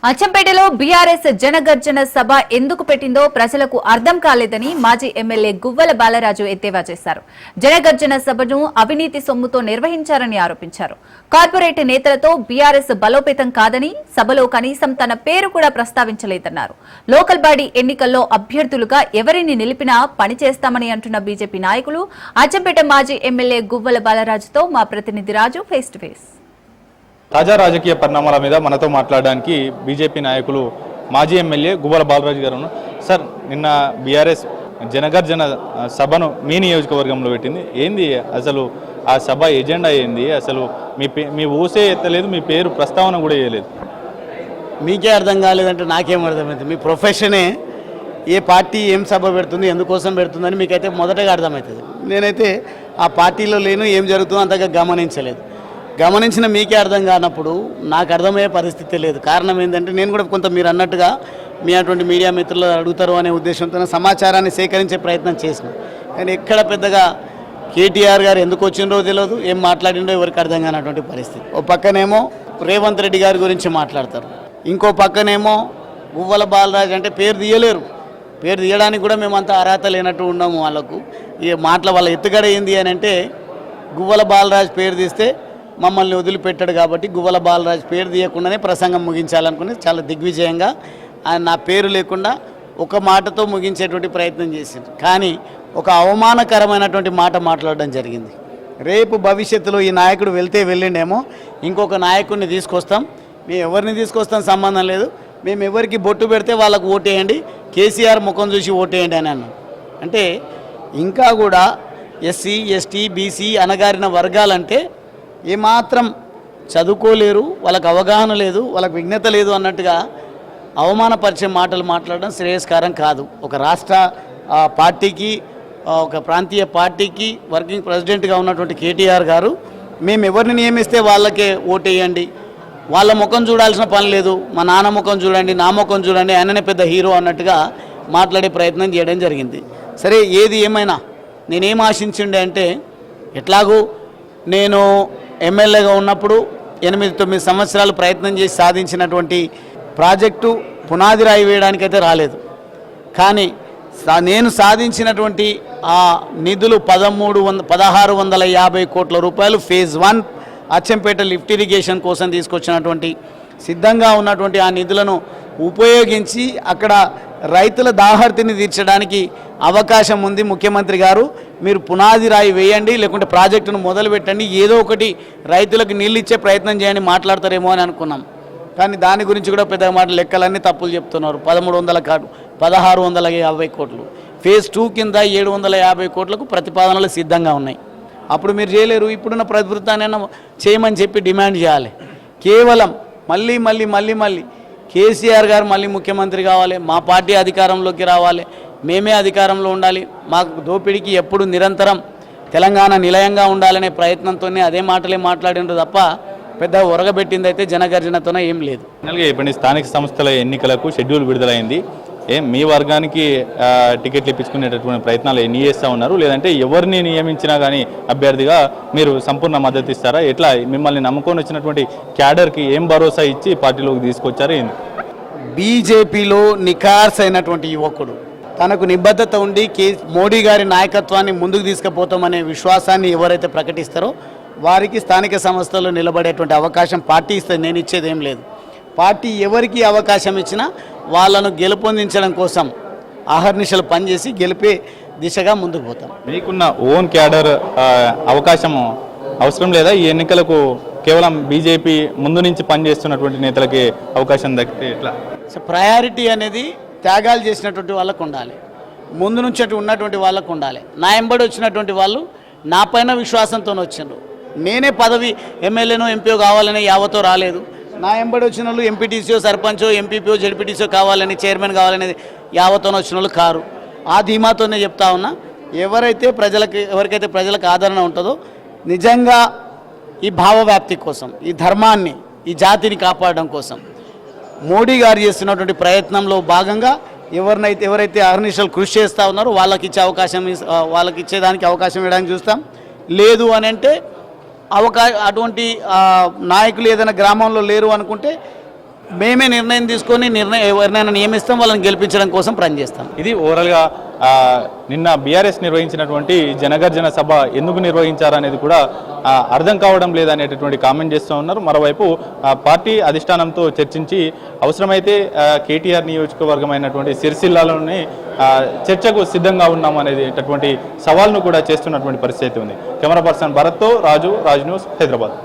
అచ్చంపేటలో BRS Jana Garjana సభ ఎందుకు పెట్టిందో ప్రజలకు అర్థం కాలేదని మాజీ ఎమ్మెల్యే గువ్వల బాలరాజు ఎద్దేవా చేశారు. జనగర్జన సభను అవినీతి సొమ్ముతో నిర్వహించారని ఆరోపించారు. కార్పొరేట్ నేతలతో బీఆర్ఎస్ బలోపేతం కాదని, సభలో కనీసం తన పేరు కూడా ప్రస్తావించలేదన్నారు. లోకల్ బాడీ ఎన్నికల్లో అభ్యర్థులుగా ఎవరిని నిలిపినా పనిచేస్తామని అంటున్న బీజేపీ నాయకులు. అచ్చంపేట మాజీ ఎమ్మెల్యే గువ్వల బాలరాజుతో మా ప్రతినిధి రాజు ఫేస్ టు ఫేస్. తాజా రాజకీయ పరిణామాల మీద మనతో మాట్లాడడానికి బీజేపీ నాయకులు మాజీ ఎమ్మెల్యే గువ్వల బాలరాజు గారు. సార్, నిన్న బీఆర్ఎస్ జనగర్జన సభను మీ నియోజకవర్గంలో పెట్టింది. ఏంది అసలు ఆ సభ ఎజెండా ఏంది? అసలు మీ ఊసే ఎత్తలేదు, మీ పేరు ప్రస్తావన కూడా చేయలేదు. మీకే అర్థం కాలేదంటే నాకేం అర్థమవుతుంది? మీ ప్రొఫెషనే ఏ పార్టీ ఏం సభ పెడుతుంది, ఎందుకోసం పెడుతుందని మీకైతే మొదటగా అర్థమవుతుంది. నేనైతే ఆ పార్టీలో లేను, ఏం జరుగుతుందో అంతగా గమనించలేదు. గమనించిన మీకే అర్థం కానప్పుడు నాకు అర్థమయ్యే పరిస్థితి లేదు. కారణం ఏంటంటే నేను కూడా కొంత మీరు అన్నట్టుగా మీ అటువంటి మీడియా మిత్రులు అడుగుతారు అనే ఉద్దేశంతో సమాచారాన్ని సేకరించే ప్రయత్నం చేసిన. కానీ ఎక్కడ పెద్దగా కేటీఆర్ గారు ఎందుకు వచ్చిండ్రో తెలియదు, ఏం మాట్లాడిండో ఎవరికి అర్థం కానటువంటి పరిస్థితి. ఓ పక్కనేమో రేవంత్ రెడ్డి గారి గురించి మాట్లాడతారు, ఇంకో పక్కనేమో గువ్వల బాలరాజు అంటే పేరు తీయలేరు. పేరు తీయడానికి కూడా మేమంతా అర్హత లేనట్టు ఉన్నాము. వాళ్ళకు ఈ మాటల వాళ్ళ ఎత్తుగడ ఏంది అని అంటే, గువ్వల బాలరాజు పేరు తీస్తే మమ్మల్ని వదిలిపెట్టాడు కాబట్టి గువ్వల బాలరాజు పేరు తీయకుండానే ప్రసంగం ముగించాలనుకుని చాలా దిగ్విజయంగా ఆయన నా పేరు లేకుండా ఒక మాటతో ముగించేటువంటి ప్రయత్నం చేసింది. కానీ ఒక అవమానకరమైనటువంటి మాట మాట్లాడడం జరిగింది. రేపు భవిష్యత్తులో ఈ నాయకుడు వెళ్తే వెళ్ళిండేమో, ఇంకొక నాయకుడిని తీసుకొస్తాం, మేము ఎవరిని తీసుకొస్తాం సంబంధం లేదు, మేము ఎవరికి బొట్టు పెడితే వాళ్ళకు ఓటేయండి, కేసీఆర్ ముఖం చూసి ఓటేయండి అని అన్నాం. అంటే ఇంకా కూడా ఎస్సీ ఎస్టీ బీసీ అణగారిన వర్గాలంటే ఏమాత్రం చదువుకోలేరు, వాళ్ళకు అవగాహన లేదు, వాళ్ళకు విజ్ఞత లేదు అన్నట్టుగా అవమానపరిచే మాటలు మాట్లాడడం శ్రేయస్కరం కాదు. ఒక రాష్ట్ర పార్టీకి, ఒక ప్రాంతీయ పార్టీకి వర్కింగ్ ప్రెసిడెంట్గా ఉన్నటువంటి కేటీఆర్ గారు మేము ఎవరిని నియమిస్తే వాళ్ళకే ఓటేయండి, వాళ్ళ ముఖం చూడాల్సిన పని లేదు, మా నాన్న ముఖం చూడండి, నా ముఖం చూడండి, ఆయననే పెద్ద హీరో అన్నట్టుగా మాట్లాడే ప్రయత్నం చేయడం జరిగింది. సరే, ఏది ఏమైనా నేనేం ఆశించిండే అంటే, ఎట్లాగూ నేను ఎమ్మెల్యేగా ఉన్నప్పుడు 8-9 సంవత్సరాలు ప్రయత్నం చేసి సాధించినటువంటి ప్రాజెక్టు పునాది రాయి వేయడానికైతే రాలేదు. కానీ నేను సాధించినటువంటి ఆ నిధులు 1650 కోట్ల రూపాయలు ఫేజ్ 1 అచ్చంపేట లిఫ్ట్ ఇరిగేషన్ కోసం తీసుకొచ్చినటువంటి సిద్ధంగా ఉన్నటువంటి ఆ నిధులను ఉపయోగించి అక్కడ రైతుల దాహర్తిని తీర్చడానికి అవకాశం ఉంది. ముఖ్యమంత్రి గారు, మీరు పునాది రాయి వేయండి, లేకుంటే ప్రాజెక్టును మొదలు పెట్టండి, ఏదో ఒకటి రైతులకు నీళ్ళు ఇచ్చే ప్రయత్నం చేయండి, మాట్లాడతారేమో అని అనుకున్నాం. కానీ దాని గురించి కూడా పెద్ద మాట లెక్కలన్నీ తప్పులు చెప్తున్నారు. 1300 కాదు, 1650 కోట్లు. ఫేజ్ 2 కింద 750 కోట్లకు ప్రతిపాదనలు సిద్ధంగా ఉన్నాయి. అప్పుడు మీరు చేయలేరు, ఇప్పుడున్న ప్రభుత్వాన్ని చేయమని చెప్పి డిమాండ్ చేయాలి. కేవలం మళ్ళీ కేసీఆర్ గారు మళ్ళీ ముఖ్యమంత్రి కావాలి, మా పార్టీ అధికారంలోకి రావాలి, మేమే అధికారంలో ఉండాలి, మాకు దోపిడీకి ఎప్పుడు నిరంతరం తెలంగాణ నిలయంగా ఉండాలనే ప్రయత్నంతోనే అదే మాటలే మాట్లాడినారు తప్ప పెద్ద ఒరగబెట్టింది అయితే జనగర్జనతోనే ఏం లేదు. ఇప్పుడు స్థానిక సంస్థల ఎన్నికలకు షెడ్యూల్ విడుదలైంది. మీ వర్గానికి టికెట్లు ఇప్పించుకునేటటువంటి ప్రయత్నాలు ఎన్ని చేస్తూ ఉన్నారు? లేదంటే ఎవరిని నియమించినా కానీ అభ్యర్థిగా మీరు సంపూర్ణ మద్దతు ఇస్తారా? ఎట్లా మిమ్మల్ని నమ్ముకొని వచ్చినటువంటి క్యాడర్కి ఏం భరోసా ఇచ్చి పార్టీలోకి తీసుకొచ్చారు? బీజేపీలో నిఖార్స్ అయినటువంటి యువకుడు, తనకు నిబద్ధత ఉండి మోడీ గారి నాయకత్వాన్ని ముందుకు తీసుకుపోతామనే విశ్వాసాన్ని ఎవరైతే ప్రకటిస్తారో వారికి స్థానిక సంస్థల్లో నిలబడేటువంటి అవకాశం పార్టీ ఇస్తే నేను ఇచ్చేది ఏం లేదు. పార్టీ ఎవరికి అవకాశం ఇచ్చినా వాళ్ళను గెలుపొందించడం కోసం అహర్నిశలు పనిచేసి గెలిపే దిశగా ముందుకు పోతాం. మీకున్న ఓన్ క్యాడర్ అవకాశం అవసరం లేదా? ఈ ఎన్నికలకు కేవలం బీజేపీ ముందు నుంచి పనిచేస్తున్నటువంటి నేతలకి అవకాశం దక్కితే ఎట్లా? సో ప్రయారిటీ అనేది త్యాగాలు చేసినటువంటి వాళ్ళకు ఉండాలి, ముందు నుంచి ఉన్నటువంటి వాళ్ళకు ఉండాలి. నా ఎంబడి వచ్చినటువంటి వాళ్ళు నా పైన విశ్వాసంతో వచ్చిండ్రు. నేనే పదవి ఎమ్మెల్యేనో ఎంపీఓ కావాలనే యావతో రాలేదు. నా ఎంబడి వచ్చిన వాళ్ళు ఎంపీటీసీఓ, సర్పంచో, ఎంపీపీఓ, జడ్పీటీసీఓ కావాలని, చైర్మన్ కావాలనేది యావతో వచ్చిన వాళ్ళు కారు. ఆ ధీమాతోనే చెప్తా ఉన్నా, ఎవరికైతే ప్రజలకు ఆదరణ ఉంటుందో, నిజంగా ఈ భావవ్యాప్తి కోసం, ఈ ధర్మాన్ని, ఈ జాతిని కాపాడడం కోసం మోడీ గారు చేస్తున్నటువంటి ప్రయత్నంలో భాగంగా ఎవరైతే అహర్నిశలు కృషి చేస్తూ ఉన్నారో వాళ్ళకి ఇచ్చేదానికి అవకాశం ఇవ్వడానికి చూస్తాం. లేదు అని అంటే అటువంటి నాయకులు ఏదైనా గ్రామంలో లేరు అనుకుంటే మేమే నిర్ణయం తీసుకొని ఎవరినైనా నియమిస్తాం, వాళ్ళని గెలిపించడం కోసం పనిచేస్తాం. ఇది ఓవరాల్గా నిన్న బీఆర్ఎస్ నిర్వహించినటువంటి జనగర్జన సభ ఎందుకు నిర్వహించారనేది కూడా అర్థం కావడం లేదనేటటువంటి కామెంట్ చేస్తూ ఉన్నారు. మరోవైపు పార్టీ అధిష్టానంతో చర్చించి అవసరమైతే కేటీఆర్ నియోజకవర్గమైనటువంటి సిరిసిల్లాలోనే చర్చకు సిద్ధంగా ఉన్నాం అనేటటువంటి సవాల్ను కూడా చేస్తున్నటువంటి పరిస్థితి ఉంది. కెమెరా పర్సన్ భరత్తో రాజు, రాజ్ న్యూస్, హైదరాబాద్.